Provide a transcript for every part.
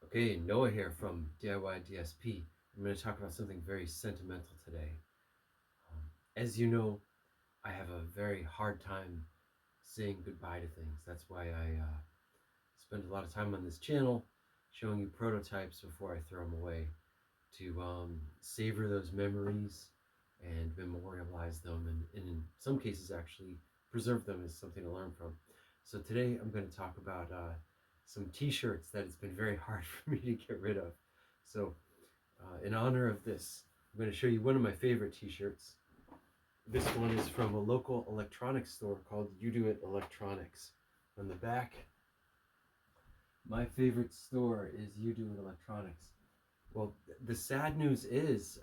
Okay, Noah here from DIY DSP. I'm going to talk about something very sentimental today. Um, as you know, I have a very hard time saying goodbye to things. That's why I spend a lot of time on this channel showing you prototypes before I throw them away to savor those memories and memorialize them, and in some cases, actually preserve them as something to learn from. So today I'm going to talk about some t-shirts that it's been very hard for me to get rid of. So in honor of this, I'm going to show you one of my favorite t-shirts. This one is from a local electronics store called You Do It Electronics. On the back, my favorite store is You Do It Electronics. Well, the sad news is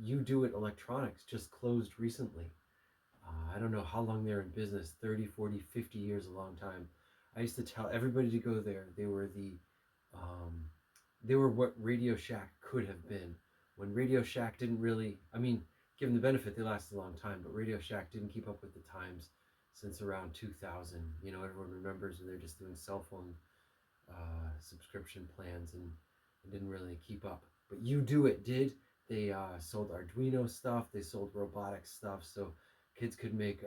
You Do It Electronics just closed recently. I don't know how long they're in business, 30, 40, 50 years, a long time. I used to tell everybody to go there. Um, they were what Radio Shack could have been. When Radio Shack didn't really, I mean, given the benefit, they lasted a long time, but Radio Shack didn't keep up with the times since around 2000. You know, everyone remembers when they're just doing cell phone subscription plans and didn't really keep up. But You Do It did. They sold Arduino stuff. They sold robotics stuff, so kids could make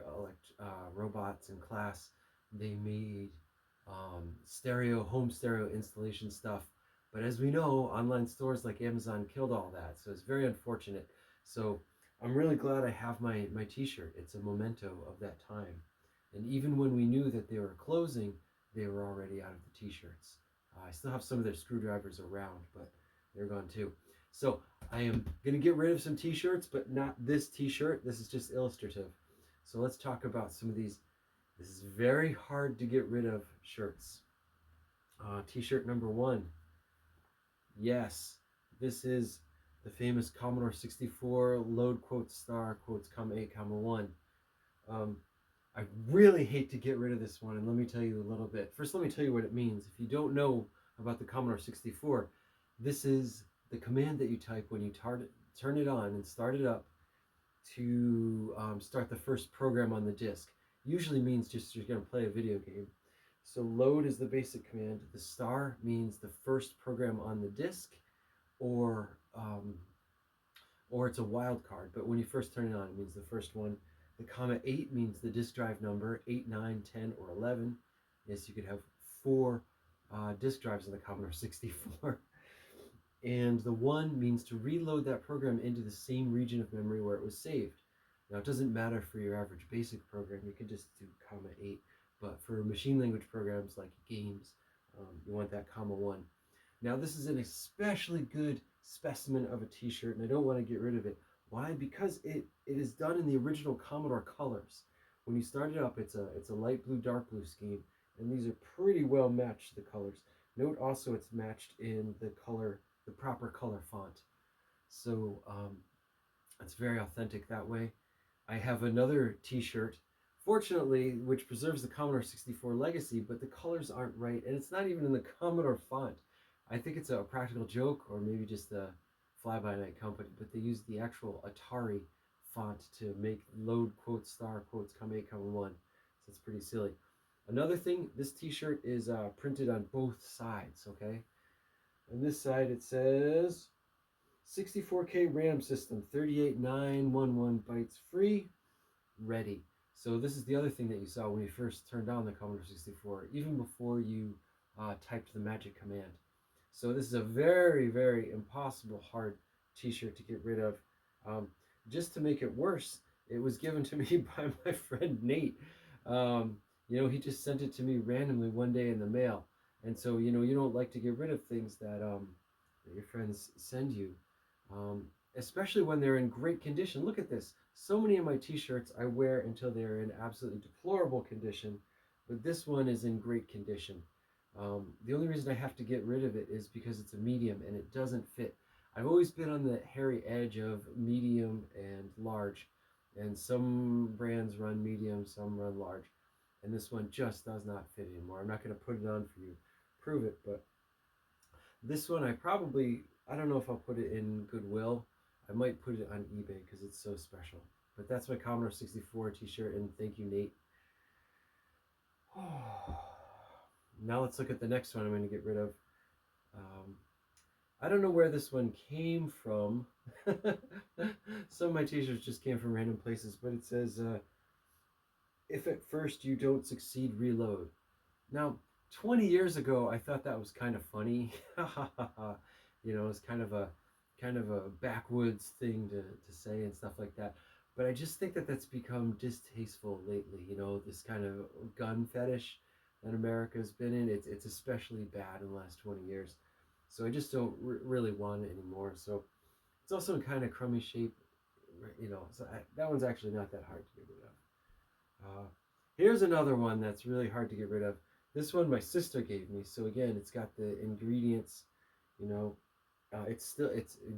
robots in class. They made home stereo installation stuff. But as we know, online stores like Amazon killed all that, so it's very unfortunate. So I'm really glad I have my t-shirt. It's a memento of that time. And even when we knew that they were closing, they were already out of the t-shirts. I still have some of their screwdrivers around, but they're gone too. So I am going to get rid of some t-shirts, but not this t-shirt. This is just illustrative. So let's talk about some of these. This is very hard to get rid of shirts. T-shirt number one. Yes, this is the famous Commodore 64 load quotes star quotes comma 8 comma 1. Um, I really hate to get rid of this one, and let me tell you a little bit. First, let me tell you what it means. If you don't know about the Commodore 64, this is the command that you type when you turn it on and start it up to start the first program on the disk. Usually means just you're going to play a video game. So load is the basic command. The star means the first program on the disk, or it's a wild card. But when you first turn it on, it means the first one. The comma 8 means the disk drive number, 8, 9, 10, or 11. Yes, you could have 4 disk drives in the Commodore 64. And the 1 means to reload that program into the same region of memory where it was saved. Now, it doesn't matter for your average basic program. You can just do comma 8. But for machine language programs like games, you want that comma 1. Now, this is an especially good specimen of a t-shirt, and I don't want to get rid of it. Why? Because it is done in the original Commodore colors. When you start it up, it's a light blue, dark blue scheme, and these are pretty well matched, the colors. Note also it's matched in the proper color font. So it's very authentic that way. I have another t-shirt, fortunately, which preserves the Commodore 64 legacy, but the colors aren't right, and it's not even in the Commodore font. I think it's a practical joke, or maybe just a fly-by-night company, but they used the actual Atari font to make load quotes star quotes comma 8 comma 1. So it's pretty silly. Another thing, this t-shirt is printed on both sides, okay? On this side it says 64K RAM system, 38911 bytes free, ready. So this is the other thing that you saw when you first turned on the Commodore 64, even before you typed the magic command. So this is a very, very impossible hard t-shirt to get rid of. Just to make it worse, it was given to me by my friend Nate. He just sent it to me randomly one day in the mail. And so, you don't like to get rid of things that your friends send you, especially when they're in great condition. Look at this. So many of my t-shirts I wear until they're in absolutely deplorable condition, but this one is in great condition. The only reason I have to get rid of it is because it's a medium and it doesn't fit. I've always been on the hairy edge of medium and large, and some brands run medium, some run large, and this one just does not fit anymore. I'm not going to put it on for you, prove it, but this one I don't know if I'll put it in Goodwill. I might put it on eBay because it's so special. But that's my Commodore 64 t-shirt, and thank you, Nate. Now let's look at the next one I'm going to get rid of. I don't know where this one came from. Some of my t-shirts just came from random places, but it says, if at first you don't succeed, reload. Now, 20 years ago, I thought that was kind of funny. It's kind of a backwoods thing to say and stuff like that. But I just think that that's become distasteful lately. This kind of gun fetish that America's been in. It's especially bad in the last 20 years. So I just don't really want it anymore. So it's also in kind of crummy shape. So that one's actually not that hard to get rid of. Here's another one that's really hard to get rid of. This one my sister gave me. So again, it's got the ingredients. You know, it's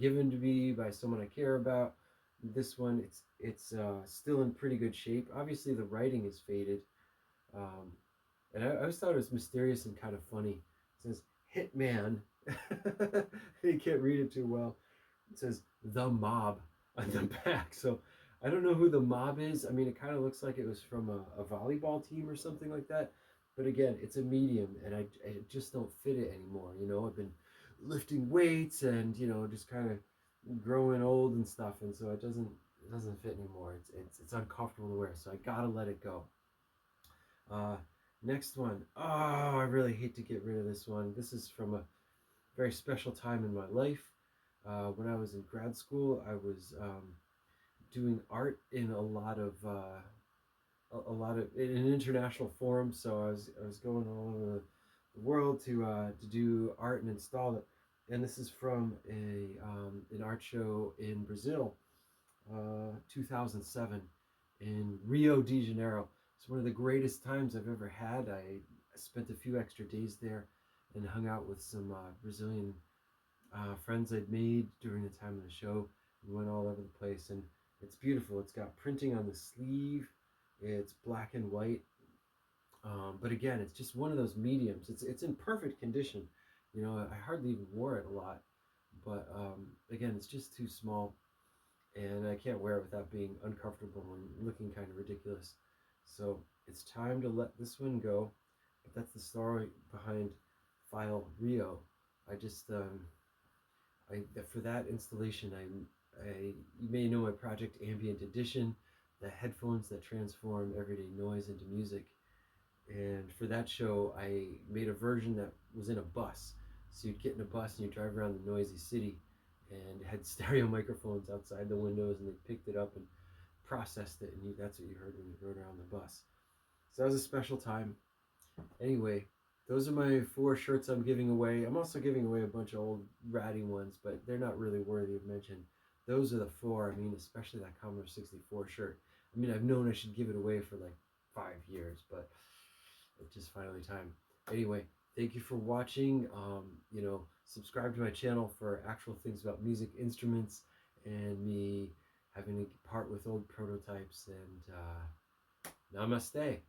given to me by someone I care about. This one, it's still in pretty good shape. Obviously, the writing is faded, um, and I always thought it was mysterious and kind of funny. It says Hitman. You can't read it too well. It says the mob on the back. So I don't know who the mob is. I mean, it kind of looks like it was from a volleyball team or something like that. But again, it's a medium, and I just don't fit it anymore. I've been lifting weights and just kind of growing old and stuff, and so it doesn't fit anymore. It's uncomfortable to wear, so I gotta let it go. Uh, Next one. Oh, I really hate to get rid of this one. This is from a very special time in my life. When I was in grad school, I was doing art in a lot of in an international forum. So I was going all over the world to do art and install it. And this is from an art show in Brazil, 2007, in Rio de Janeiro. It's one of the greatest times I've ever had. I spent a few extra days there and hung out with some Brazilian friends I'd made during the time of the show. We went all over the place, and it's beautiful. It's got printing on the sleeve. It's black and white, but again, it's just one of those mediums. It's in perfect condition. I hardly even wore it a lot, but again, it's just too small, and I can't wear it without being uncomfortable and looking kind of ridiculous. So it's time to let this one go. But that's the story behind File Rio. I just for that installation, you may know my project Ambient Edition, the headphones that transform everyday noise into music. And for that show, I made a version that was in a bus. So you'd get in a bus and you'd drive around the noisy city, and it had stereo microphones outside the windows, and they picked it up and processed it, and that's what you heard when you rode around the bus. So that was a special time. Anyway, those are my 4 shirts I'm giving away. I'm also giving away a bunch of old ratty ones, but they're not really worthy of mention. Those are the 4. I mean, especially that Commodore 64 shirt. I mean, I've known I should give it away for like 5 years, but it's just finally time. Anyway, thank you for watching. Subscribe to my channel for actual things about music instruments and me having a part with old prototypes. And namaste.